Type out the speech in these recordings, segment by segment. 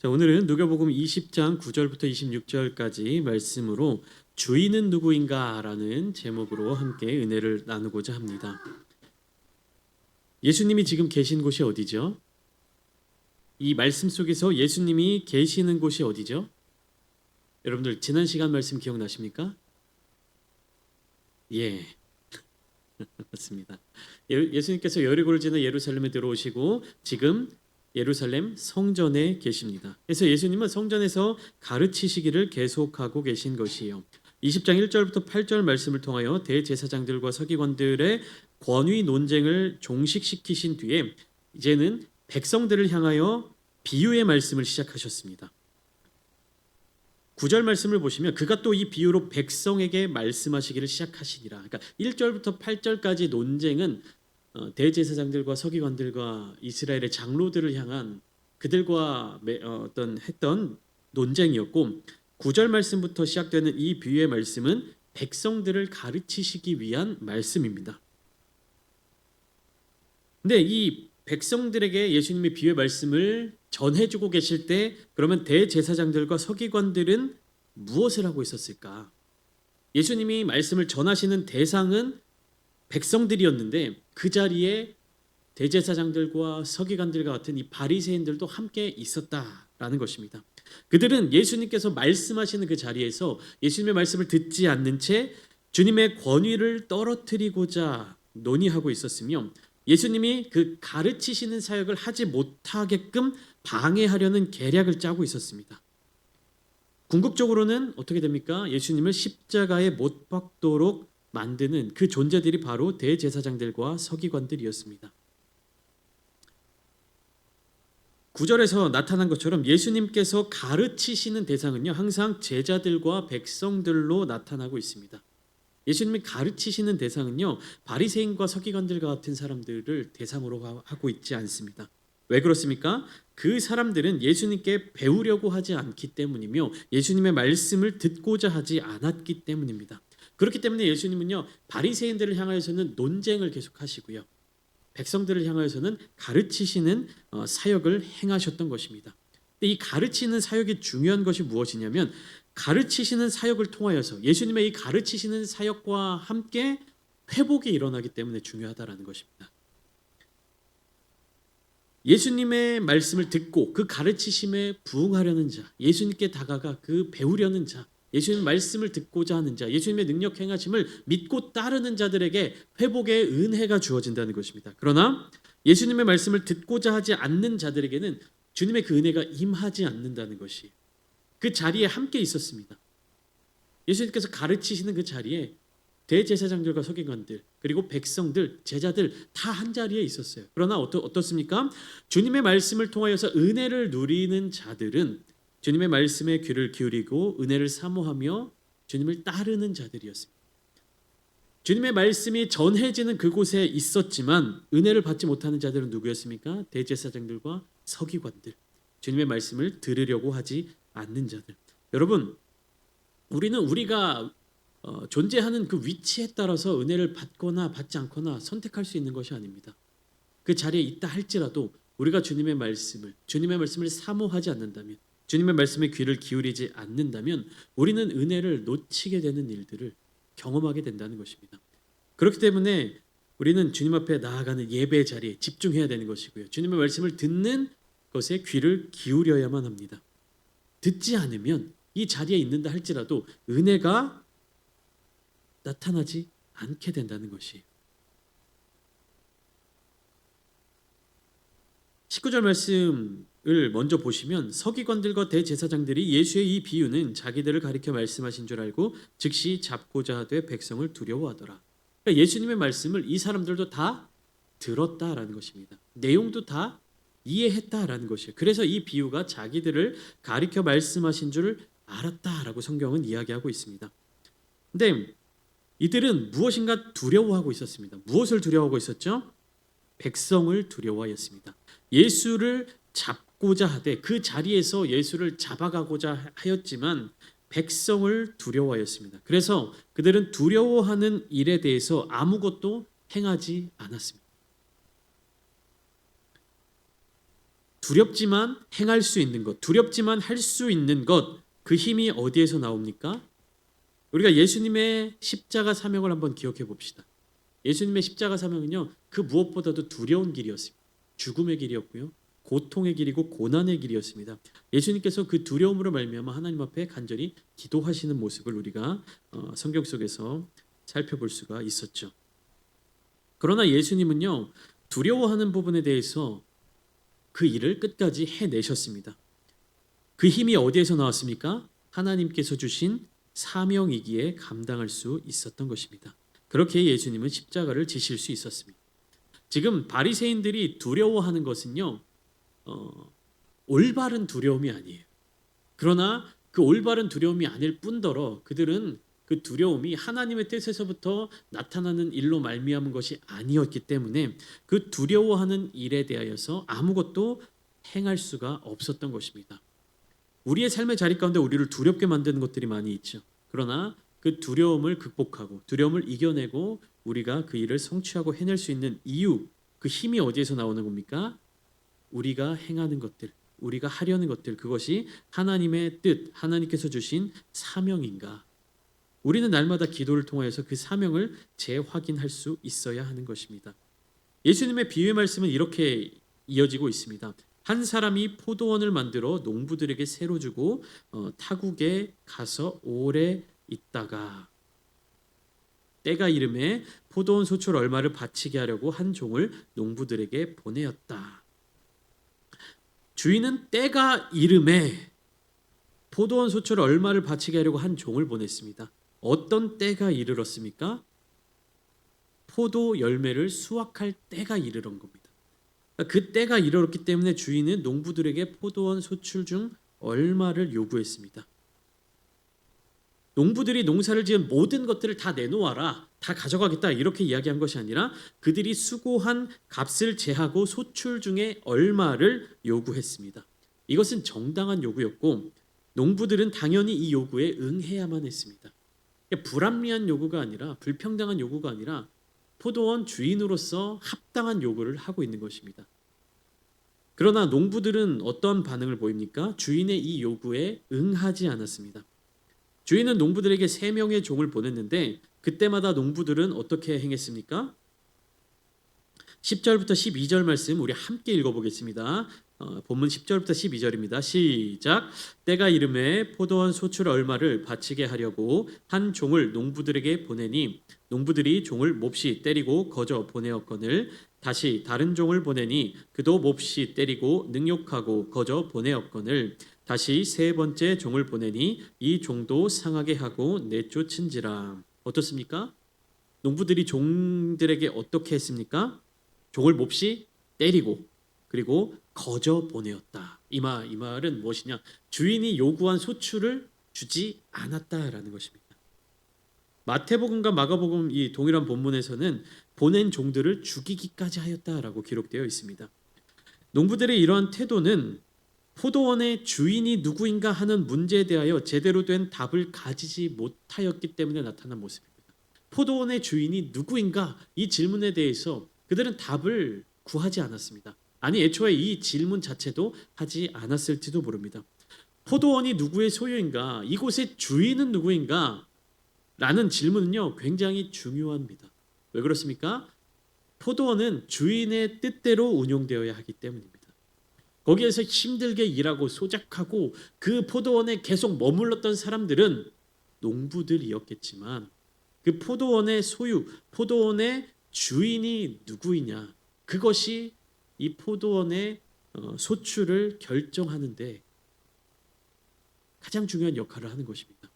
자, 오늘은 누가복음 20장 9절부터 26절까지 말씀으로 주인은 누구인가라는 제목으로 함께 은혜를 나누고자 합니다. 예수님이 지금 계신 곳이 어디죠? 이 말씀 속에서 예수님이 계시는 곳이 어디죠? 여러분들 지난 시간 말씀 기억나십니까? 예, 맞습니다. 예수님께서 여리고를 지나 예루살렘에 들어오시고 지금 예루살렘 성전에 계십니다. 그래서 예수님은 성전에서 가르치시기를 계속하고 계신 것이에요. 20장 1절부터 8절 말씀을 통하여 대제사장들과 서기관들의 권위 논쟁을 종식시키신 뒤에 이제는 백성들을 향하여 비유의 말씀을 시작하셨습니다. 9절 말씀을 보시면 그가 또 이 비유로 백성에게 말씀하시기를 시작하시니라. 그러니까 1절부터 8절까지 논쟁은 대제사장들과 서기관들과 이스라엘의 장로들을 향한 그들과 했던 논쟁이었고 9절 말씀부터 시작되는 이 비유의 말씀은 백성들을 가르치시기 위한 말씀입니다. 근데 이 백성들에게 예수님이 비유의 말씀을 전해주고 계실 때 그러면 대제사장들과 서기관들은 무엇을 하고 있었을까? 예수님이 말씀을 전하시는 대상은 백성들이었는데 그 자리에 대제사장들과 서기관들과 같은 이 바리새인들도 함께 있었다라는 것입니다. 그들은 예수님께서 말씀하시는 그 자리에서 예수님의 말씀을 듣지 않는 채 주님의 권위를 떨어뜨리고자 논의하고 있었으며 예수님이 그 가르치시는 사역을 하지 못하게끔 방해하려는 계략을 짜고 있었습니다. 궁극적으로는 어떻게 됩니까? 예수님을 십자가에 못 박도록 만드는 그 존재들이 바로 대제사장들과 서기관들이었습니다. 9절에서 나타난 것처럼 예수님께서 가르치시는 대상은요 항상 제자들과 백성들로 나타나고 있습니다. 예수님이 가르치시는 대상은요 바리새인과 서기관들과 같은 사람들을 대상으로 하고 있지 않습니다. 왜 그렇습니까? 그 사람들은 예수님께 배우려고 하지 않기 때문이며 예수님의 말씀을 듣고자 하지 않았기 때문입니다. 그렇기 때문에 예수님은요 바리새인들을 향하여서는 논쟁을 계속하시고요 백성들을 향하여서는 가르치시는 사역을 행하셨던 것입니다. 근데 이 가르치는 사역이 중요한 것이 무엇이냐면 가르치시는 사역을 통하여서 예수님의 이 가르치시는 사역과 함께 회복이 일어나기 때문에 중요하다라는 것입니다. 예수님의 말씀을 듣고 그 가르치심에 부응하려는 자, 예수님께 다가가 그 배우려는 자, 예수님 말씀을 듣고자 하는 자, 예수님의 능력 행하심을 믿고 따르는 자들에게 회복의 은혜가 주어진다는 것입니다. 그러나 예수님의 말씀을 듣고자 하지 않는 자들에게는 주님의 그 은혜가 임하지 않는다는 것이 그 자리에 함께 있었습니다. 예수님께서 가르치시는 그 자리에 대제사장들과 서기관들 그리고 백성들, 제자들 다 한 자리에 있었어요. 그러나 어떻습니까? 주님의 말씀을 통하여서 은혜를 누리는 자들은 주님의 말씀에 귀를 기울이고 은혜를 사모하며 주님을 따르는 자들이었습니다. 주님의 말씀이 전해지는 그곳에 있었지만 은혜를 받지 못하는 자들은 누구였습니까? 대제사장들과 서기관들, 주님의 말씀을 들으려고 하지 않는 자들. 여러분, 우리는 우리가 존재하는 그 위치에 따라서 은혜를 받거나 받지 않거나 선택할 수 있는 것이 아닙니다. 그 자리에 있다 할지라도 우리가 주님의 말씀을 사모하지 않는다면 주님의 말씀에 귀를 기울이지 않는다면 우리는 은혜를 놓치게 되는 일들을 경험하게 된다는 것입니다. 그렇기 때문에 우리는 주님 앞에 나아가는 예배 자리에 집중해야 되는 것이고요. 주님의 말씀을 듣는 것에 귀를 기울여야만 합니다. 듣지 않으면 이 자리에 있는다 할지라도 은혜가 나타나지 않게 된다는 것이 19절 말씀을 먼저 보시면 서기관들과 대제사장들이 예수의 이 비유는 자기들을 가리켜 말씀하신 줄 알고 즉시 잡고자 하되 백성을 두려워하더라. 그러니까 예수님의 말씀을 이 사람들도 다 들었다라는 것입니다. 내용도 다 이해했다라는 것이에요. 그래서 이 비유가 자기들을 가리켜 말씀하신 줄 알았다라고 성경은 이야기하고 있습니다. 근데 이들은 무엇인가 두려워하고 있었습니다. 무엇을 두려워하고 있었죠? 백성을 두려워하였습니다. 예수를 잡고자 하되 그 자리에서 예수를 잡아가고자 하였지만 백성을 두려워하였습니다. 그래서 그들은 두려워하는 일에 대해서 아무것도 행하지 않았습니다. 두렵지만 행할 수 있는 것, 두렵지만 할 수 있는 것, 그 힘이 어디에서 나옵니까? 우리가 예수님의 십자가 사명을 한번 기억해 봅시다. 예수님의 십자가 사명은요, 그 무엇보다도 두려운 길이었습니다. 죽음의 길이었고요, 고통의 길이고 고난의 길이었습니다. 예수님께서 그 두려움으로 말미암아 하나님 앞에 간절히 기도하시는 모습을 우리가 성경 속에서 살펴볼 수가 있었죠. 그러나 예수님은요, 두려워하는 부분에 대해서 그 일을 끝까지 해내셨습니다. 그 힘이 어디에서 나왔습니까? 하나님께서 주신 사명이기에 감당할 수 있었던 것입니다. 그렇게 예수님은 십자가를 지실 수 있었습니다. 지금 바리새인들이 두려워하는 것은요, 올바른 두려움이 아니에요. 그러나 그 올바른 두려움이 아닐 뿐더러 그들은 그 두려움이 하나님의 뜻에서부터 나타나는 일로 말미암은 것이 아니었기 때문에 그 두려워하는 일에 대하여서 아무것도 행할 수가 없었던 것입니다. 우리의 삶의 자리 가운데 우리를 두렵게 만드는 것들이 많이 있죠. 그러나 그 두려움을 극복하고 두려움을 이겨내고 우리가 그 일을 성취하고 해낼 수 있는 이유, 그 힘이 어디에서 나오는 겁니까? 우리가 행하는 것들, 우리가 하려는 것들, 그것이 하나님의 뜻, 하나님께서 주신 사명인가? 우리는 날마다 기도를 통하여서 그 사명을 재확인할 수 있어야 하는 것입니다. 예수님의 비유의 말씀은 이렇게 이어지고 있습니다. 한 사람이 포도원을 만들어 농부들에게 새로 주고 타국에 가서 오래 있다가 때가 이름에 포도원 소출 얼마를 바치게 하려고 한 종을 농부들에게 보내었다. 주인은 때가 이름에 포도원 소출 얼마를 바치게 하려고 한 종을 보냈습니다. 어떤 때가 이르렀습니까? 포도 열매를 수확할 때가 이르른 겁니다. 그 때가 이르렀기 때문에 주인은 농부들에게 포도원 소출 중 얼마를 요구했습니다. 농부들이 농사를 지은 모든 것들을 다 내놓아라, 다 가져가겠다 이렇게 이야기한 것이 아니라 그들이 수고한 값을 제하고 소출 중에 얼마를 요구했습니다. 이것은 정당한 요구였고 농부들은 당연히 이 요구에 응해야만 했습니다. 불합리한 요구가 아니라 불평등한 요구가 아니라 포도원 주인으로서 합당한 요구를 하고 있는 것입니다. 그러나 농부들은 어떤 반응을 보입니까? 주인의 이 요구에 응하지 않았습니다. 주인은 농부들에게 3명의 종을 보냈는데 그때마다 농부들은 어떻게 행했습니까? 10절부터 12절 말씀 우리 함께 읽어보겠습니다. 본문 10절부터 12절입니다. 시작. 때가 이름에 포도원 소출 얼마를 바치게 하려고 한 종을 농부들에게 보내니 농부들이 종을 몹시 때리고 거저 보내었거늘 다시 다른 종을 보내니 그도 몹시 때리고 능욕하고 거저 보내었거늘 다시 3번째 종을 보내니 이 종도 상하게 하고 내쫓은지라. 어떻습니까? 농부들이 종들에게 어떻게 했습니까? 종을 몹시 때리고 그리고 거저 보내었다. 이 말은 무엇이냐? 주인이 요구한 소출을 주지 않았다라는 것입니다. 마태복음과 마가복음 이 동일한 본문에서는 보낸 종들을 죽이기까지 하였다라고 기록되어 있습니다. 농부들의 이러한 태도는 포도원의 주인이 누구인가 하는 문제에 대하여 제대로 된 답을 가지지 못하였기 때문에 나타난 모습입니다. 포도원의 주인이 누구인가 이 질문에 대해서 그들은 답을 구하지 않았습니다. 아니 애초에 이 질문 자체도 하지 않았을지도 모릅니다. 포도원이 누구의 소유인가? 이곳의 주인은 누구인가? 라는 질문은요 굉장히 중요합니다. 왜 그렇습니까? 포도원은 주인의 뜻대로 운용되어야 하기 때문입니다. 거기에서 힘들게 일하고 소작하고 그 포도원에 계속 머물렀던 사람들은 농부들이었겠지만 그 포도원의 소유, 포도원의 주인이 누구이냐, 그것이 이 포도원의 소출을 결정하는데 가장 중요한 역할을 하는 것입니다.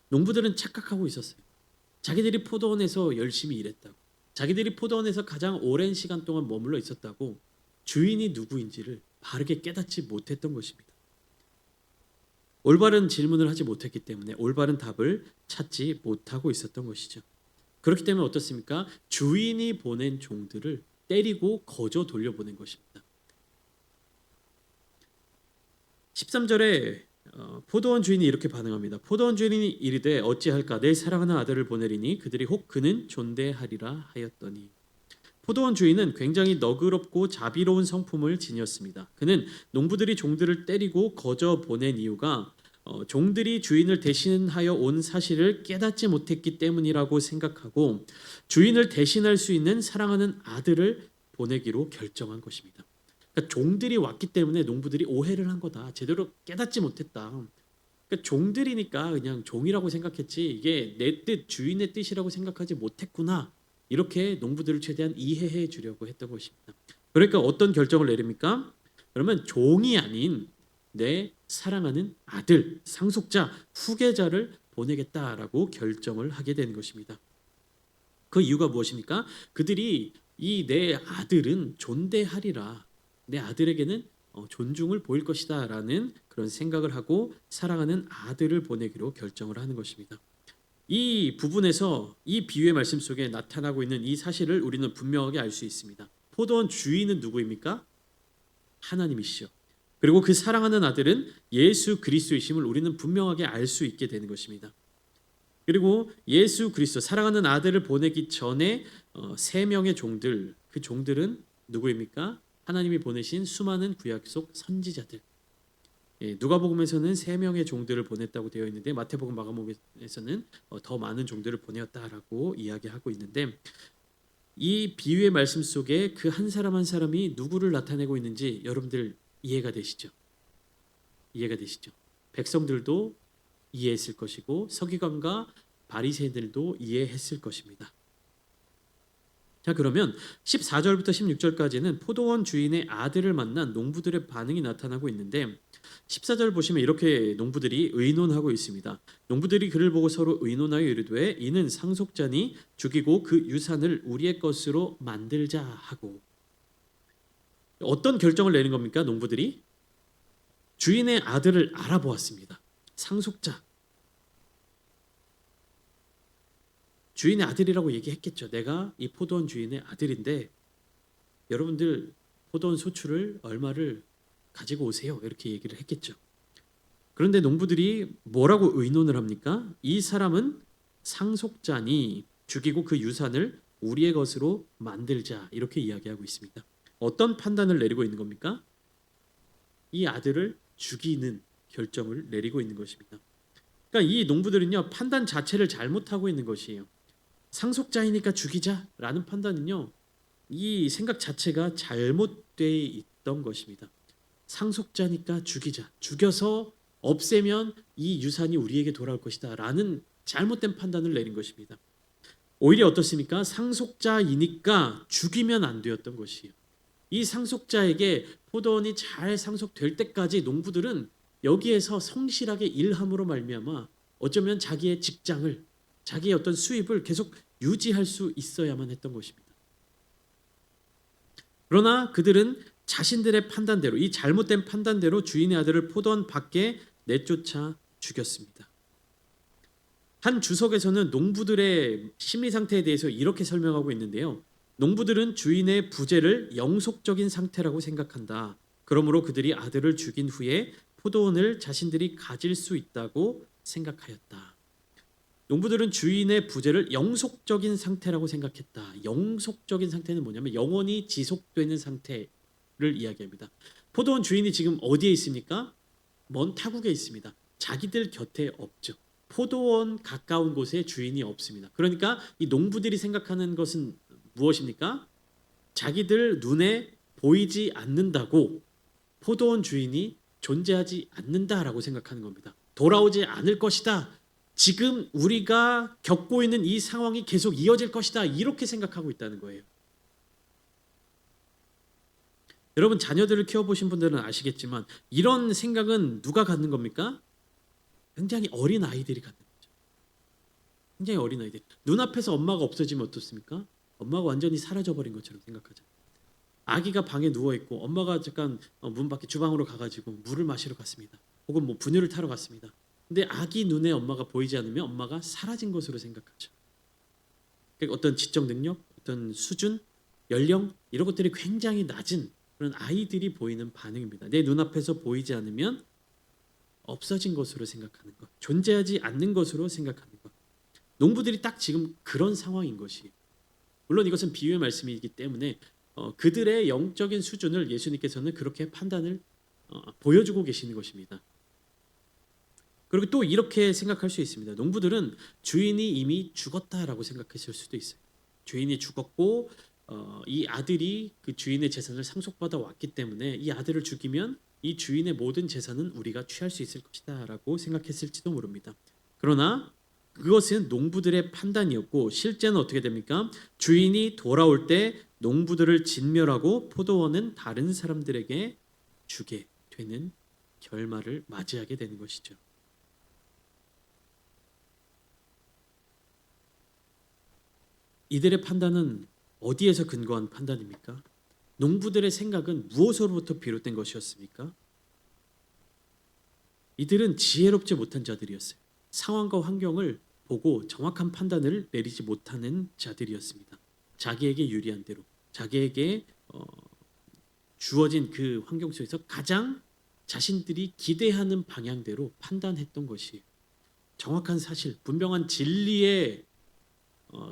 농부들은 착각하고 있었어요. 자기들이 포도원에서 열심히 일했다고, 자기들이 포도원에서 가장 오랜 시간 동안 머물러 있었다고 주인이 누구인지를 바르게 깨닫지 못했던 것입니다. 올바른 질문을 하지 못했기 때문에 올바른 답을 찾지 못하고 있었던 것이죠. 그렇기 때문에 어떻습니까? 주인이 보낸 종들을 때리고 거저 돌려보낸 것입니다. 13절에 포도원 주인이 이렇게 반응합니다. 포도원 주인이 이르되 어찌할까 내 사랑하는 아들을 보내리니 그들이 혹 그는 존대하리라 하였더니. 포도원 주인은 굉장히 너그럽고 자비로운 성품을 지녔습니다. 그는 농부들이 종들을 때리고 거저 보낸 이유가 종들이 주인을 대신하여 온 사실을 깨닫지 못했기 때문이라고 생각하고 주인을 대신할 수 있는 사랑하는 아들을 보내기로 결정한 것입니다. 그러니까 종들이 왔기 때문에 농부들이 오해를 한 거다. 제대로 깨닫지 못했다. 그러니까 종들이니까 그냥 종이라고 생각했지 이게 내 뜻, 주인의 뜻이라고 생각하지 못했구나. 이렇게 농부들을 최대한 이해해 주려고 했던 것입니다. 그러니까 어떤 결정을 내립니까? 그러면 종이 아닌 내 사랑하는 아들, 상속자, 후계자를 보내겠다라고 결정을 하게 된 것입니다. 그 이유가 무엇입니까? 그들이 이 내 아들은 존대하리라. 내 아들에게는 존중을 보일 것이다라는 그런 생각을 하고 사랑하는 아들을 보내기로 결정을 하는 것입니다. 이 부분에서 이 비유의 말씀 속에 나타나고 있는 이 사실을 우리는 분명하게 알 수 있습니다. 포도원 주인은 누구입니까? 하나님이시죠. 그리고 그 사랑하는 아들은 예수 그리스도이심을 우리는 분명하게 알 수 있게 되는 것입니다. 그리고 예수 그리스도 사랑하는 아들을 보내기 전에 세 명의 종들, 그 종들은 누구입니까? 하나님이 보내신 수많은 구약 속 선지자들. 누가복음에서는 세 명의 종들을 보냈다고 되어 있는데 마태복음, 마가복음에서는 더 많은 종들을 보내었다라고 이야기하고 있는데 이 비유의 말씀 속에 그 한 사람 한 사람이 누구를 나타내고 있는지 여러분들 이해가 되시죠? 이해가 되시죠? 백성들도 이해했을 것이고 서기관과 바리새인들도 이해했을 것입니다. 자, 그러면 14절부터 16절까지는 포도원 주인의 아들을 만난 농부들의 반응이 나타나고 있는데 14절 보시면 이렇게 농부들이 의논하고 있습니다. 농부들이 그를 보고 서로 의논하여 이르되 이는 상속자니 죽이고 그 유산을 우리의 것으로 만들자 하고. 어떤 결정을 내는 겁니까? 농부들이 주인의 아들을 알아보았습니다. 상속자, 주인의 아들이라고 얘기했겠죠. 내가 이 포도원 주인의 아들인데 여러분들 포도원 소출을 얼마를 가지고 오세요. 이렇게 얘기를 했겠죠. 그런데 농부들이 뭐라고 의논을 합니까? 이 사람은 상속자니 죽이고 그 유산을 우리의 것으로 만들자. 이렇게 이야기하고 있습니다. 어떤 판단을 내리고 있는 겁니까? 이 아들을 죽이는 결정을 내리고 있는 것입니다. 그러니까 이 농부들은요, 판단 자체를 잘못하고 있는 것이에요. 상속자이니까 죽이자라는 판단은요, 이 생각 자체가 잘못되어 있던 것입니다. 상속자니까 죽이자, 죽여서 없애면 이 유산이 우리에게 돌아올 것이다 라는 잘못된 판단을 내린 것입니다. 오히려 어떻습니까? 상속자이니까 죽이면 안 되었던 것이에요. 이 상속자에게 포도원이 잘 상속될 때까지 농부들은 여기에서 성실하게 일함으로 말미암아 어쩌면 자기의 직장을, 자기의 어떤 수입을 계속 유지할 수 있어야만 했던 것입니다. 그러나 그들은 자신들의 판단대로, 이 잘못된 판단대로 주인의 아들을 포도원 밖에 내쫓아 죽였습니다. 한 주석에서는 농부들의 심리 상태에 대해서 이렇게 설명하고 있는데요. 농부들은 주인의 부재를 영속적인 상태라고 생각한다. 그러므로 그들이 아들을 죽인 후에 포도원을 자신들이 가질 수 있다고 생각하였다. 농부들은 주인의 부재를 영속적인 상태라고 생각했다. 영속적인 상태는 뭐냐면 영원히 지속되는 상태를 이야기합니다. 포도원 주인이 지금 어디에 있습니까? 먼 타국에 있습니다. 자기들 곁에 없죠. 포도원 가까운 곳에 주인이 없습니다. 그러니까 이 농부들이 생각하는 것은 무엇입니까? 자기들 눈에 보이지 않는다고 포도원 주인이 존재하지 않는다라고 생각하는 겁니다. 돌아오지 않을 것이다. 지금 우리가 겪고 있는 이 상황이 계속 이어질 것이다. 이렇게 생각하고 있다는 거예요. 여러분 자녀들을 키워보신 분들은 아시겠지만 이런 생각은 누가 갖는 겁니까? 굉장히 어린 아이들이 갖는 거죠. 굉장히 어린 아이들. 눈앞에서 엄마가 없어지면 어떻습니까? 엄마가 완전히 사라져버린 것처럼 생각하잖아요. 아기가 방에 누워있고 엄마가 잠깐 문 밖에 주방으로 가가지고 물을 마시러 갔습니다. 혹은 뭐 분유를 타러 갔습니다. 근데 아기 눈에 엄마가 보이지 않으면 엄마가 사라진 것으로 생각하죠. 그러니까 어떤 지적 능력, 어떤 수준, 연령 이런 것들이 굉장히 낮은 그런 아이들이 보이는 반응입니다. 내 눈앞에서 보이지 않으면 없어진 것으로 생각하는 것, 존재하지 않는 것으로 생각하는 것. 농부들이 딱 지금 그런 상황인 것이에요. 물론 이것은 비유의 말씀이기 때문에 그들의 영적인 수준을 예수님께서는 그렇게 판단을 보여주고 계시는 것입니다. 그리고 또 이렇게 생각할 수 있습니다. 농부들은 주인이 이미 죽었다라고 생각했을 수도 있어요. 주인이 죽었고 이 아들이 그 주인의 재산을 상속받아 왔기 때문에 이 아들을 죽이면 이 주인의 모든 재산은 우리가 취할 수 있을 것이다라고 생각했을지도 모릅니다. 그러나 그것은 농부들의 판단이었고 실제는 어떻게 됩니까? 주인이 돌아올 때 농부들을 진멸하고 포도원은 다른 사람들에게 주게 되는 결말을 맞이하게 되는 것이죠. 이들의 판단은 어디에서 근거한 판단입니까? 농부들의 생각은 무엇으로부터 비롯된 것이었습니까? 이들은 지혜롭지 못한 자들이었어요. 상황과 환경을 보고 정확한 판단을 내리지 못하는 자들이었습니다. 자기에게 유리한 대로, 자기에게 주어진 그 환경 속에서 가장 자신들이 기대하는 방향대로 판단했던 것이 정확한 사실, 분명한 진리의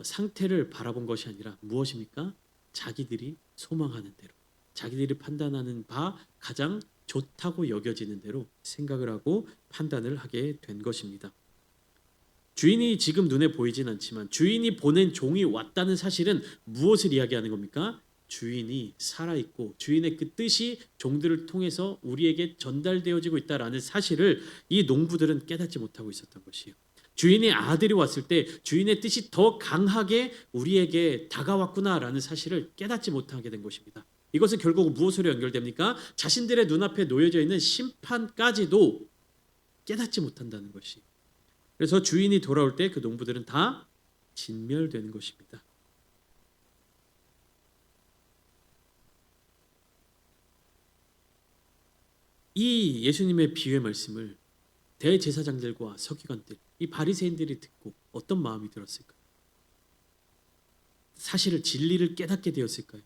상태를 바라본 것이 아니라 무엇입니까? 자기들이 소망하는 대로, 자기들이 판단하는 바 가장 좋다고 여겨지는 대로 생각을 하고 판단을 하게 된 것입니다. 주인이 지금 눈에 보이진 않지만 주인이 보낸 종이 왔다는 사실은 무엇을 이야기하는 겁니까? 주인이 살아있고 주인의 그 뜻이 종들을 통해서 우리에게 전달되어지고 있다라는 사실을 이 농부들은 깨닫지 못하고 있었던 것이에요. 주인의 아들이 왔을 때 주인의 뜻이 더 강하게 우리에게 다가왔구나라는 사실을 깨닫지 못하게 된 것입니다. 이것은 결국 무엇으로 연결됩니까? 자신들의 눈앞에 놓여져 있는 심판까지도 깨닫지 못한다는 것이. 그래서 주인이 돌아올 때 그 농부들은 다 진멸되는 것입니다. 이 예수님의 비유의 말씀을 대제사장들과 서기관들, 이 바리새인들이 듣고 어떤 마음이 들었을까요? 사실을 진리를 깨닫게 되었을까요?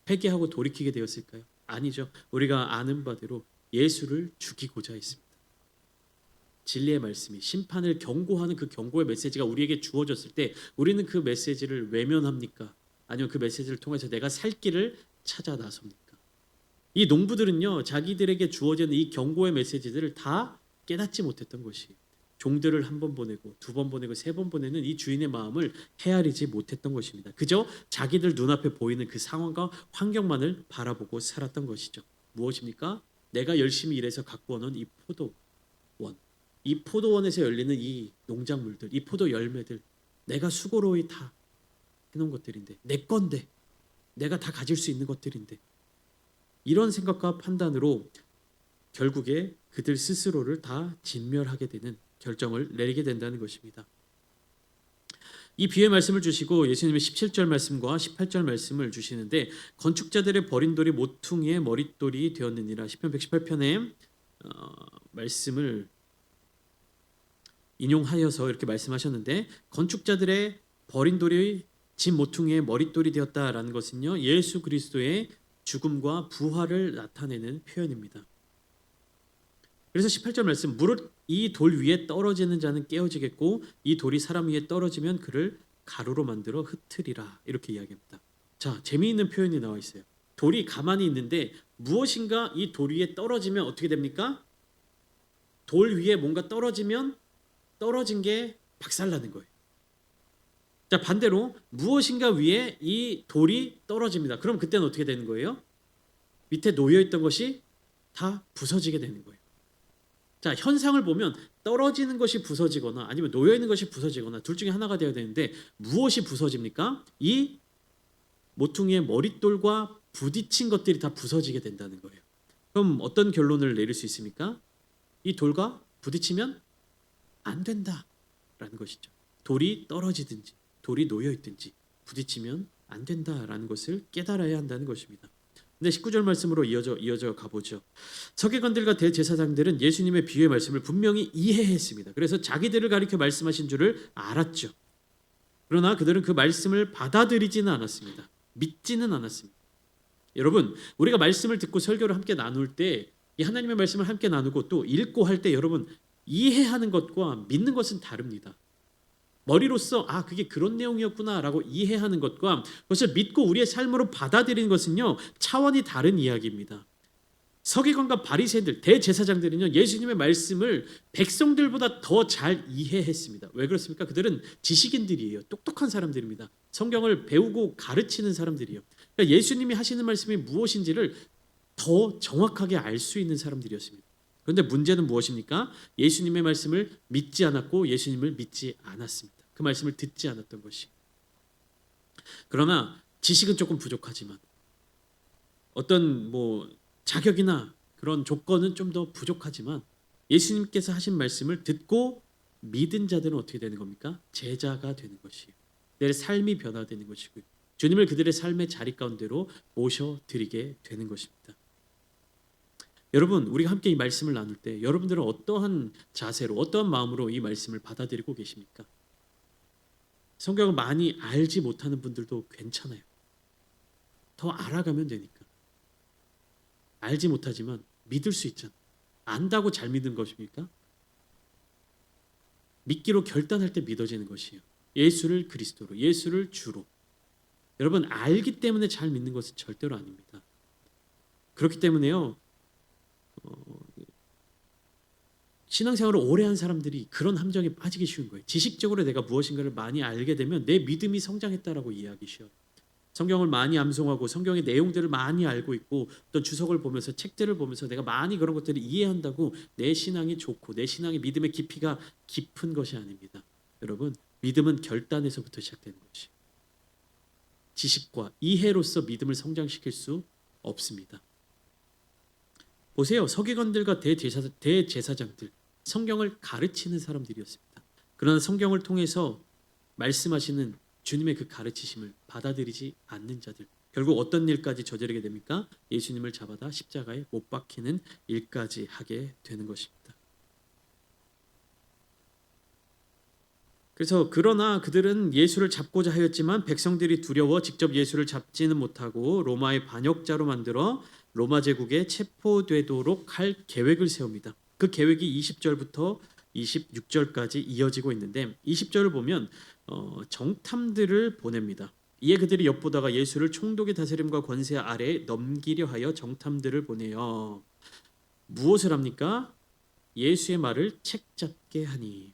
회개하고 돌이키게 되었을까요? 아니죠. 우리가 아는 바대로 예수를 죽이고자 했습니다. 진리의 말씀이 심판을 경고하는 그 경고의 메시지가 우리에게 주어졌을 때 우리는 그 메시지를 외면합니까? 아니면 그 메시지를 통해서 내가 살 길을 찾아 나섭니까? 이 농부들은요, 자기들에게 주어진 이 경고의 메시지들을 다 깨닫지 못했던 것이, 종들을 한 번 보내고 두 번 보내고 세 번 보내는 이 주인의 마음을 헤아리지 못했던 것입니다. 그저 자기들 눈앞에 보이는 그 상황과 환경만을 바라보고 살았던 것이죠. 무엇입니까? 내가 열심히 일해서 갖고 오는 이 포도원, 이 포도원에서 열리는 이 농작물들, 이 포도 열매들, 내가 수고로이 다 해놓은 것들인데, 내 건데, 내가 다 가질 수 있는 것들인데, 이런 생각과 판단으로 결국에 그들 스스로를 다 진멸하게 되는 결정을 내리게 된다는 것입니다. 이 비유의 말씀을 주시고 예수님의 17절 말씀과 18절 말씀을 주시는데, 건축자들의 버린 돌이 모퉁이의 머릿돌이 되었느니라. 시편 118편의 말씀을 인용하여서 이렇게 말씀하셨는데, 건축자들의 버린 돌이 진 모퉁이의 머릿돌이 되었다라는 것은요, 예수 그리스도의 죽음과 부활을 나타내는 표현입니다. 그래서 18절 말씀, 무릇 이 돌 위에 떨어지는 자는 깨어지겠고 이 돌이 사람 위에 떨어지면 그를 가루로 만들어 흩으리라, 이렇게 이야기합니다. 자, 재미있는 표현이 나와 있어요. 돌이 가만히 있는데 무엇인가 이 돌 위에 떨어지면 어떻게 됩니까? 돌 위에 뭔가 떨어지면 떨어진 게 박살나는 거예요. 자, 반대로 무엇인가 위에 이 돌이 떨어집니다. 그럼 그때는 어떻게 되는 거예요? 밑에 놓여있던 것이 다 부서지게 되는 거예요. 자, 현상을 보면 떨어지는 것이 부서지거나 아니면 놓여있는 것이 부서지거나 둘 중에 하나가 되어야 되는데, 무엇이 부서집니까? 이 모퉁이의 머릿돌과 부딪힌 것들이 다 부서지게 된다는 거예요. 그럼 어떤 결론을 내릴 수 있습니까? 이 돌과 부딪히면 안 된다라는 것이죠. 돌이 떨어지든지 돌이 놓여있든지 부딪히면 안 된다라는 것을 깨달아야 한다는 것입니다. 근데 19절 말씀으로 이어져 가보죠. 서기관들과 대제사장들은 예수님의 비유의 말씀을 분명히 이해했습니다. 그래서 자기들을 가리켜 말씀하신 줄을 알았죠. 그러나 그들은 그 말씀을 받아들이지는 않았습니다. 믿지는 않았습니다. 여러분, 우리가 말씀을 듣고 설교를 함께 나눌 때, 이 하나님의 말씀을 함께 나누고 또 읽고 할 때, 여러분, 이해하는 것과 믿는 것은 다릅니다. 머리로서 그게 그런 내용이었구나라고 이해하는 것과 그것을 믿고 우리의 삶으로 받아들이는 것은요 차원이 다른 이야기입니다. 서기관과 바리새인들, 대제사장들은요 예수님의 말씀을 백성들보다 더 잘 이해했습니다. 왜 그렇습니까? 그들은 지식인들이에요. 똑똑한 사람들입니다. 성경을 배우고 가르치는 사람들이에요. 그러니까 예수님이 하시는 말씀이 무엇인지를 더 정확하게 알 수 있는 사람들이었습니다. 그런데 문제는 무엇입니까? 예수님의 말씀을 믿지 않았고 예수님을 믿지 않았습니다. 그 말씀을 듣지 않았던 것이. 그러나 지식은 조금 부족하지만 어떤 자격이나 그런 조건은 좀 더 부족하지만 예수님께서 하신 말씀을 듣고 믿은 자들은 어떻게 되는 겁니까? 제자가 되는 것이에요. 내 삶이 변화되는 것이고요. 주님을 그들의 삶의 자리 가운데로 모셔드리게 되는 것입니다. 여러분, 우리가 함께 이 말씀을 나눌 때 여러분들은 어떠한 자세로 어떠한 마음으로 이 말씀을 받아들이고 계십니까? 성경을 많이 알지 못하는 분들도 괜찮아요. 더 알아가면 되니까. 알지 못하지만 믿을 수 있잖아. 안다고 잘 믿는 것입니까? 믿기로 결단할 때 믿어지는 것이에요. 예수를 그리스도로, 예수를 주로. 여러분, 알기 때문에 잘 믿는 것은 절대로 아닙니다. 그렇기 때문에요. 신앙생활을 오래 한 사람들이 그런 함정에 빠지기 쉬운 거예요. 지식적으로 내가 무엇인가를 많이 알게 되면 내 믿음이 성장했다라고 이해하기 쉬워요. 성경을 많이 암송하고 성경의 내용들을 많이 알고 있고 또 주석을 보면서 책들을 보면서 내가 많이 그런 것들을 이해한다고 내 신앙이 좋고 내 신앙의 믿음의 깊이가 깊은 것이 아닙니다. 여러분, 믿음은 결단에서부터 시작되는 것이. 지식과 이해로서 믿음을 성장시킬 수 없습니다. 보세요. 서기관들과 대제사장들, 성경을 가르치는 사람들이었습니다. 그러나 성경을 통해서 말씀하시는 주님의 그 가르치심을 받아들이지 않는 자들, 결국 어떤 일까지 저지르게 됩니까? 예수님을 잡아다 십자가에 못 박히는 일까지 하게 되는 것입니다. 그래서 그러나 그들은 예수를 잡고자 하였지만 백성들이 두려워 직접 예수를 잡지는 못하고 로마의 반역자로 만들어 로마 제국에 체포되도록 할 계획을 세웁니다. 그 계획이 20절부터 26절까지 이어지고 있는데 20절을 보면 정탐들을 보냅니다. 이에 그들이 엿보다가 예수를 총독의 다스림과 권세 아래에 넘기려 하여 정탐들을 보내요. 무엇을 합니까? 예수의 말을 책잡게 하니.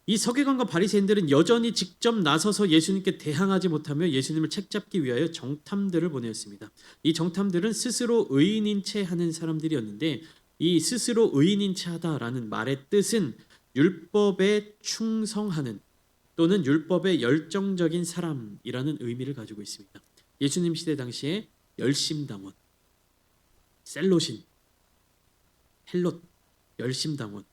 이 서기관과 바리새인들은 여전히 직접 나서서 예수님께 대항하지 못하며 예수님을 책잡기 위하여 정탐들을 보내었습니다. 이 정탐들은 스스로 의인인 채 하는 사람들이었는데 이 스스로 의인인 채 하다라는 말의 뜻은 율법에 충성하는 또는 율법에 열정적인 사람이라는 의미를 가지고 있습니다. 예수님 시대 당시에 열심당원, 셀롯인, 헬롯, 열심당원.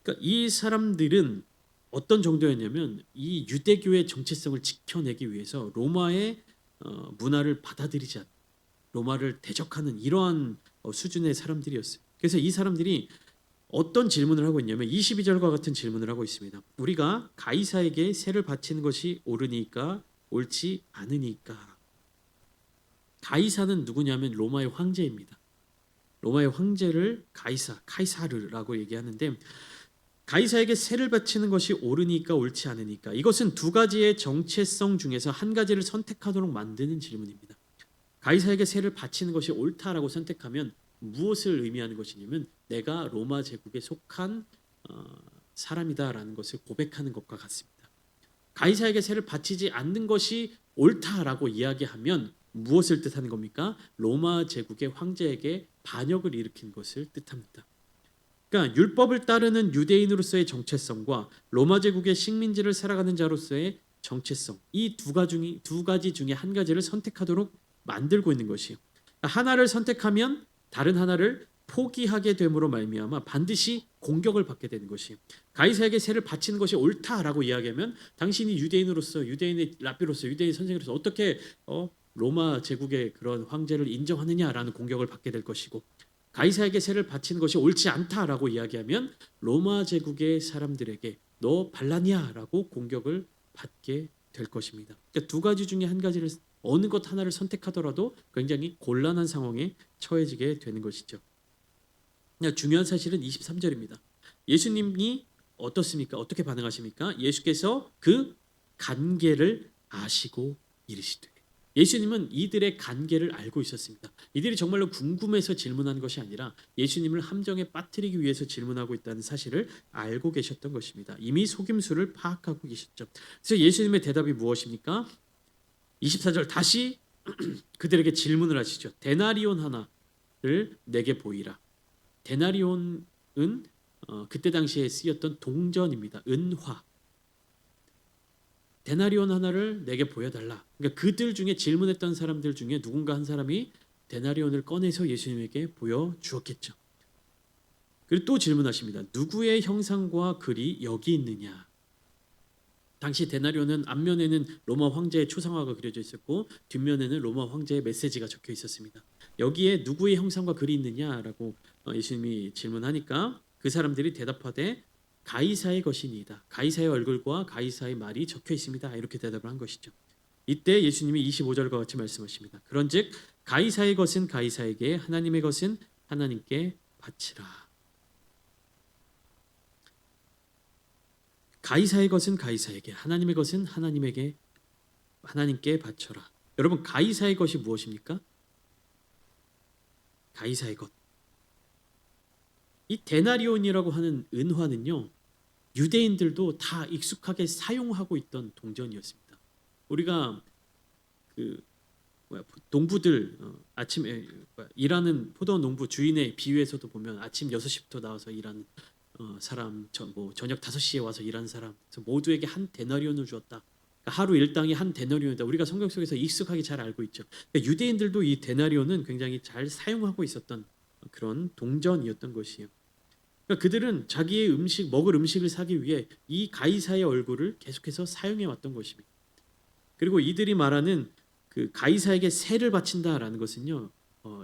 그러니까 이 사람들은 어떤 정도였냐면 이 유대교의 정체성을 지켜내기 위해서 로마의 문화를 받아들이지 않는, 로마를 대적하는 이러한 수준의 사람들이었어요. 그래서 이 사람들이 어떤 질문을 하고 있냐면 22절과 같은 질문을 하고 있습니다. 우리가 가이사에게 세를 바치는 것이 옳으니까 옳지 않으니까. 가이사는 누구냐면 로마의 황제입니다. 로마의 황제를 카이사르라고 얘기하는데 가이사에게 세를 바치는 것이 옳으니까 옳지 않으니까. 이것은 두 가지의 정체성 중에서 한 가지를 선택하도록 만드는 질문입니다. 가이사에게 세를 바치는 것이 옳다라고 선택하면 무엇을 의미하는 것이냐면 내가 로마 제국에 속한 사람이다라는 것을 고백하는 것과 같습니다. 가이사에게 세를 바치지 않는 것이 옳다라고 이야기하면 무엇을 뜻하는 겁니까? 로마 제국의 황제에게 반역을 일으킨 것을 뜻합니다. 그러니까 율법을 따르는 유대인으로서의 정체성과 로마 제국의 식민지를 살아가는 자로서의 정체성, 이 두 가지 중에 한 가지를 선택하도록 만들고 있는 것이에요. 하나를 선택하면 다른 하나를 포기하게 됨으로 말미암아 반드시 공격을 받게 되는 것이에요. 가이사에게 세를 바치는 것이 옳다라고 이야기하면 당신이 유대인으로서, 유대인의 랍비로서, 유대인 선생으로서 어떻게 로마 제국의 그런 황제를 인정하느냐라는 공격을 받게 될 것이고, 가이사에게 세를 바치는 것이 옳지 않다라고 이야기하면 로마 제국의 사람들에게 너 반란이야라고 공격을 받게 될 것입니다. 그러니까 두 가지 중에 한 가지를, 어느 것 하나를 선택하더라도 굉장히 곤란한 상황에 처해지게 되는 것이죠. 중요한 사실은 23절입니다. 예수님이 어떻습니까? 어떻게 반응하십니까? 예수께서 그 관계를 아시고 이르시되. 예수님은 이들의 관계를 알고 있었습니다. 이들이 정말로 궁금해서 질문한 것이 아니라 예수님을 함정에 빠뜨리기 위해서 질문하고 있다는 사실을 알고 계셨던 것입니다. 이미 속임수를 파악하고 계셨죠. 그래서 예수님의 대답이 무엇입니까? 24절 다시 그들에게 질문을 하시죠. 데나리온 하나를 내게 보이라. 데나리온은 그때 당시에 쓰였던 동전입니다. 은화. 데나리온 하나를 내게 보여달라. 그러니까 그들 중에 질문했던 사람들 중에 누군가 한 사람이 데나리온을 꺼내서 예수님에게 보여주었겠죠. 그리고 또 질문하십니다. 누구의 형상과 글이 여기 있느냐? 당시 데나리온은 앞면에는 로마 황제의 초상화가 그려져 있었고 뒷면에는 로마 황제의 메시지가 적혀 있었습니다. 여기에 누구의 형상과 글이 있느냐라고 예수님이 질문하니까 그 사람들이 대답하되 가이사의 것이니이다. 가이사의 얼굴과 가이사의 말이 적혀 있습니다. 이렇게 대답을 한 것이죠. 이때 예수님이 25절과 같이 말씀하십니다. 그런즉 가이사의 것은 가이사에게 하나님의 것은 하나님께 바치라. 가이사의 것은 가이사에게 하나님의 것은 하나님께 바쳐라. 여러분 가이사의 것이 무엇입니까? 가이사의 것. 이 데나리온이라고 하는 은화는요. 유대인들도 다 익숙하게 사용하고 있던 동전이었습니다. 우리가 그 농부들 아침에 일하는 포도원 농부 주인의 비유에서도 보면 아침 6시부터 나와서 일하는 사람 저녁 5시에 와서 일하는 사람 그래서 모두에게 한 데나리온을 주었다. 그러니까 하루 일당이 한 데나리온이다. 우리가 성경 속에서 익숙하게 잘 알고 있죠. 그러니까 유대인들도 이 데나리온은 굉장히 잘 사용하고 있었던 그런 동전이었던 것이에요. 그러니까 그들은 자기의 먹을 음식을 사기 위해 이 가이사의 얼굴을 계속해서 사용해 왔던 것입니다. 그리고 이들이 말하는 그 가이사에게 세를 바친다라는 것은요,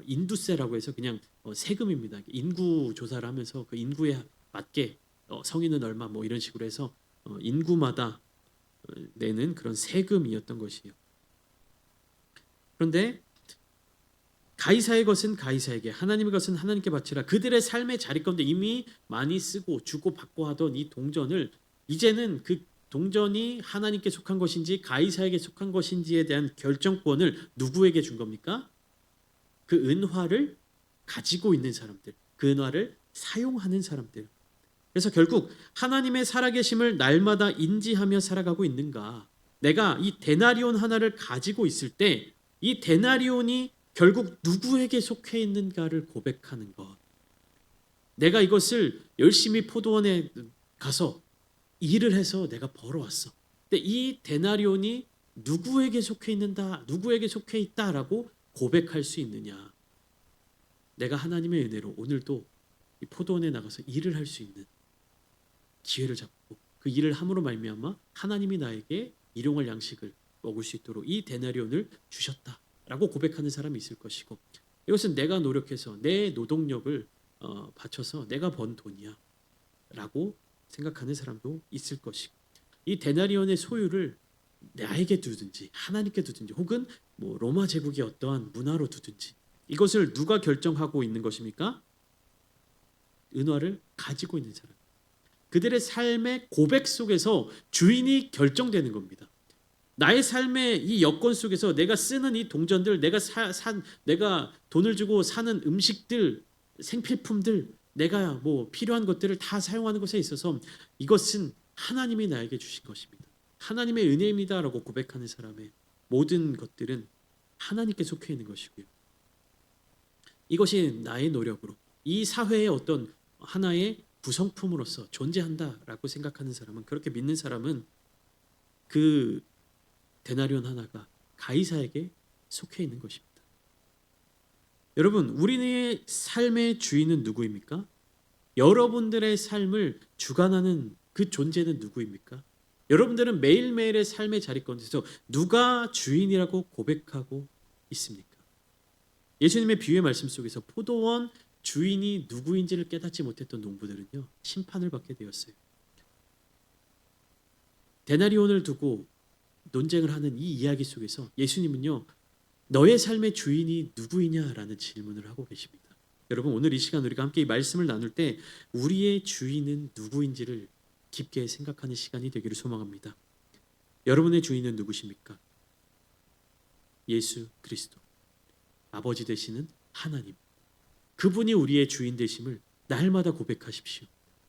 인두세라고 해서 그냥 세금입니다. 인구 조사를 하면서 그 인구에 맞게 성인은 얼마 뭐 이런 식으로 해서 인구마다 내는 그런 세금이었던 것이에요. 그런데 가이사의 것은 가이사에게 하나님의 것은 하나님께 바치라. 그들의 삶의 자리 가운데 이미 많이 쓰고 주고 받고 하던 이 동전을 이제는 그 동전이 하나님께 속한 것인지 가이사에게 속한 것인지에 대한 결정권을 누구에게 준 겁니까? 그 은화를 가지고 있는 사람들, 그 은화를 사용하는 사람들. 그래서 결국 하나님의 살아계심을 날마다 인지하며 살아가고 있는가? 내가 이 데나리온 하나를 가지고 있을 때 이 데나리온이 결국 누구에게 속해 있는가를 고백하는 것. 내가 이것을 열심히 포도원에 가서 일을 해서 내가 벌어왔어. 근데 이 데나리온이 누구에게 속해 있다라고 고백할 수 있느냐. 내가 하나님의 은혜로 오늘도 이 포도원에 나가서 일을 할 수 있는 기회를 잡고 그 일을 함으로 말미암아 하나님이 나에게 일용할 양식을 먹을 수 있도록 이 데나리온을 주셨다라고 고백하는 사람이 있을 것이고, 이것은 내가 노력해서 내 노동력을 바쳐서 내가 번 돈이야 라고 생각하는 사람도 있을 것이고, 이 데나리온의 소유를 나에게 두든지 하나님께 두든지 혹은 뭐 로마 제국의 어떠한 문화로 두든지 이것을 누가 결정하고 있는 것입니까? 은화를 가지고 있는 사람. 그들의 삶의 고백 속에서 주인이 결정되는 겁니다. 나의 삶의 이 여건 속에서 내가 쓰는 이 동전들, 내가 돈을 주고 사는 음식들, 생필품들, 내가 뭐 필요한 것들을 다 사용하는 것에 있어서 이것은 하나님이 나에게 주신 것입니다. 하나님의 은혜입니다라고 고백하는 사람의 모든 것들은 하나님께 속해 있는 것이고요. 이것이 나의 노력으로 이 사회의 어떤 하나의 구성품으로서 존재한다라고 생각하는 사람은, 그렇게 믿는 사람은 그 데나리온 하나가 가이사에게 속해 있는 것입니다. 여러분, 우리의 삶의 주인은 누구입니까? 여러분들의 삶을 주관하는 그 존재는 누구입니까? 여러분들은 매일매일의 삶의 자리 가운데서 누가 주인이라고 고백하고 있습니까? 예수님의 비유의 말씀 속에서 포도원 주인이 누구인지를 깨닫지 못했던 농부들은요, 심판을 받게 되었어요. 데나리온을 두고 논쟁을 하는 이 이야기 속에서 예수님은요, 너의 삶의 주인이 누구이냐라는 질문을 하고 계십니다. 여러분, 오늘 이 시간 우리가 함께 이 말씀을 나눌 때 우리의 주인은 누구인지를 깊게 생각하는 시간이 되기를 소망합니다. 여러분의 주인은 누구십니까? 예수 그리스도, 아버지 되시는 하나님. 그분이 우리의 주인 되심을 날마다 고백하십시오.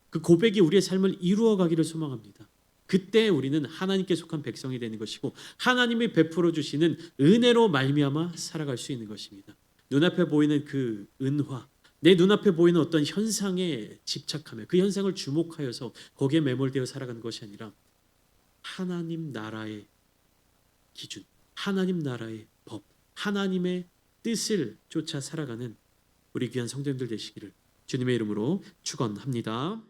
그 고백이 우리의 삶을 이루어 가기를 소망합니다. 그때 우리는 하나님께 속한 백성이 되는 것이고 하나님이 베풀어 주시는 은혜로 말미암아 살아갈 수 있는 것입니다. 눈앞에 보이는 그 은화, 내 눈앞에 보이는 어떤 현상에 집착하며 그 현상을 주목하여서 거기에 매몰되어 살아가는 것이 아니라 하나님 나라의 기준, 하나님 나라의 법, 하나님의 뜻을 쫓아 살아가는 우리 귀한 성도님들 되시기를 주님의 이름으로 축원합니다.